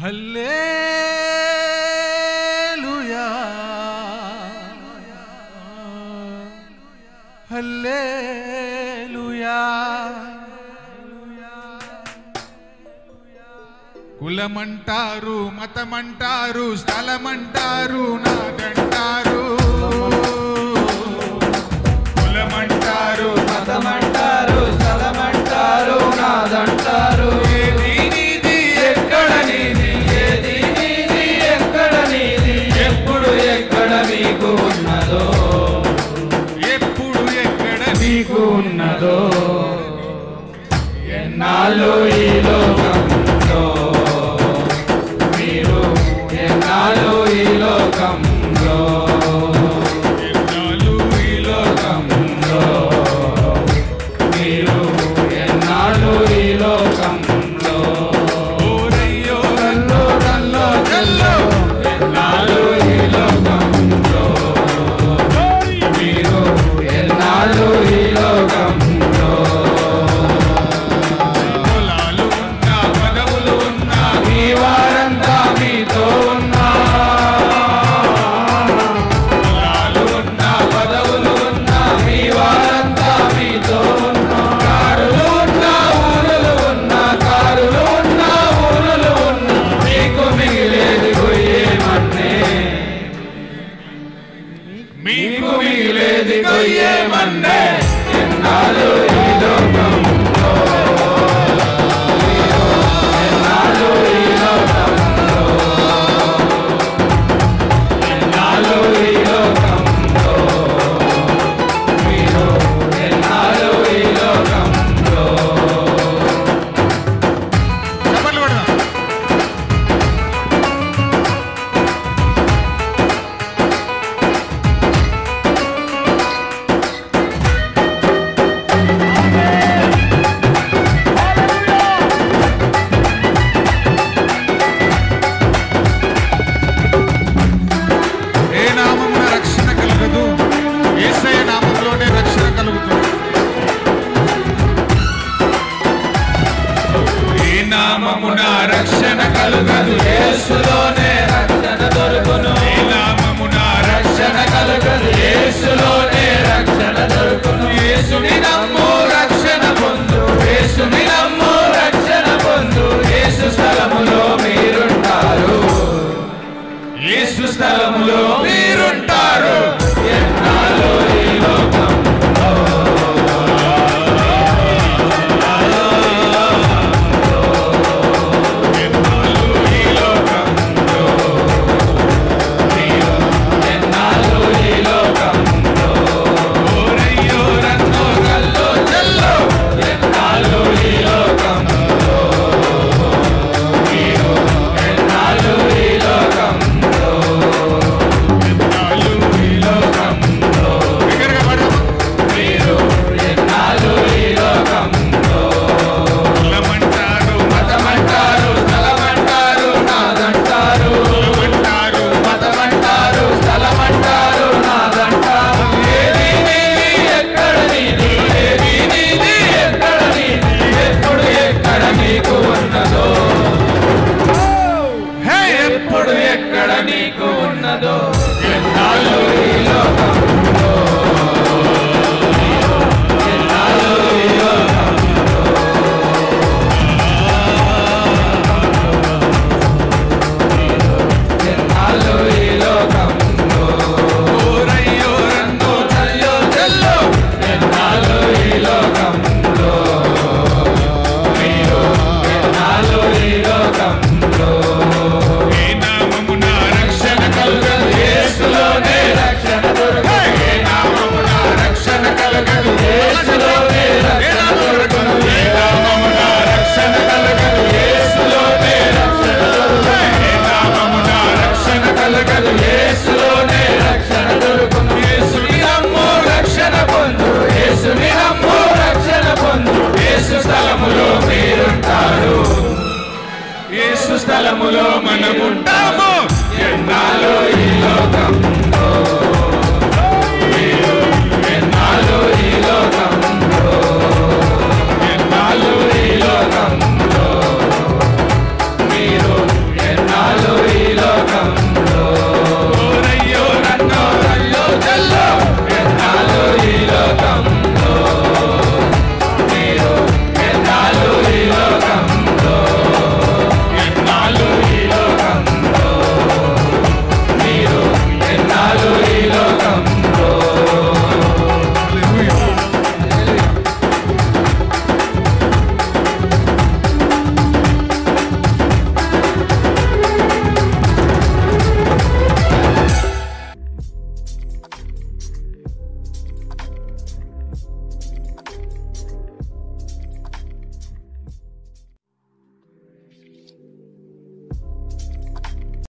హల్లెలూయా హల్లెలూయా. కులమంటారు, మతమంటారు, స్థలమంటారు, నాదంటారు. కులమంటారు, మతమంటారు, స్థలమంటారు, నాదంటారు. ఏది నీది ఎక్కడ నీది, ఏది నీది ఎక్కడ నీది, ఎప్పుడు ఎక్కడ మీకు ఉన్నదో, ఎప్పుడు ఎక్కడ మీకు ఉన్నదో. ఎన్నాళ్ళు ఈ లోకంలో మీరు, ఎన్నాళ్ళు ఈ లోకంలో, ఎన్నాళ్ళు ఈ లోకంలో మీరు, ఎన్నాళ్ళు ఈ లోకంలో. ఓరయ్యో రల్లో రల్లో రల్లో, ఎన్నాళ్ళు ఈ లోకంలో మీరు, ఎన్నాళ్ళు ఈ లోకంలో. పొలాలు ఉన్నా, పదవులు ఉన్నా, మీ వారంతా మీతో ఉన్నా, పొలాలు ఉన్నా, పదవులు ఉన్నా, మీ వారంతా మీతో ఉన్నా. కారులు ఉన్నా, ఊరులు ఉన్నా, కారులు ఉన్నా, ఊరులు ఉన్నా, మీకు మిగిలేది గొయ్యేమన్నే, మీకు మిగిలేది గొయ్యేమన్నే. ఎన్నాళ్ళు ఈ లోకంలో, ఎన్నాళ్ళు ఈ లోకంలో, ఎన్నాళ్ళు ఈ లోకంలో మీరు, ఎన్నాళ్ళు ఈ లోకంలో. చప్పట్లు కొడదాం. ఏ నామమున రక్షణ కలగదు, యేసయ్య నామములోనే రక్షణ కలుగుతుంది. ఈ నామమున రక్షణ కలుగదు, యేసులోనే రక్షణ దొరుకును. ఈ నామమున రక్షణ కలుగదు, యేసులోనే రక్షణ దొరుకును. యేసుని నమ్ము రక్షణ పొందు, యేసుని నమ్ము రక్షణ పొందు. యేసు స్థలములో మీరుంటారు, యేసు స్థలములో మీరుంటారు. ఎన్నాళ్ళు ఈ లోకంలో, ఎన్నాళ్ళు ఈ లోకంలో మీరు, ఎన్నాళ్ళు ఈ లోకంలో. ఓరయ్యో రన్నో గల్లో జల్లో, ఎన్నాళ్ళు ఈ లోకంలో మీరు, ఎన్నాళ్ళు ఈ లోకంలో, ఎన్నాళ్ళు ఈ లోకంలో దగ్గరగా పడదామా? మీరు, ఎన్నాళ్ళు ఈ లోకంలో. కులమంటారు, మతమంటారు, స్థలమంటారు, నాదంటారు. మతమంటారు, మతమంటారు, స్థలమంటారు, నాదంటారు. ఏది నీది ఎక్కడ నీది, ఏది నీది ఎక్కడ నీది, ఎప్పుడు ఎక్కడ నీకు ఉన్నదో, హే ఎప్పుడు ఎక్కడ నీకు ఉన్నదో. ఎన్నాళ్ళు ఈ లోకంలో, ఎన్నాళ్ళు ఈ లోకంలో, ఎన్నాళ్ళు ఈ లోకంలో. ఓరయ్యో రన్నో చల్లో చల్లో, ఎన్నాళ్ళు ఈ లోకంలో మీరు, ఎన్నాళ్ళు ఈ లోకంలో. ఏ నామమున రక్షణ కలుగదు, యేసులోనే రక్షణ దొరుకును. ఏ నామమున రక్షణ కలుగదు, యేసులోనే రక్షణ దొరుకును. ఏ నామమున రక్షణ కలుగదు, యేసులోనే రక్షణ దొరుకును. ఏ నామమున రక్షణ కలుగదు, యేసులోనే రక్షణ దొరుకును. యేసుని నమ్ము రక్షణ పొందు, యేసుని నమ్ము రక్షణ పొందు. యేసు స్థలములో మీరుంటారు, యేసు స్థలములో మనముంటాము.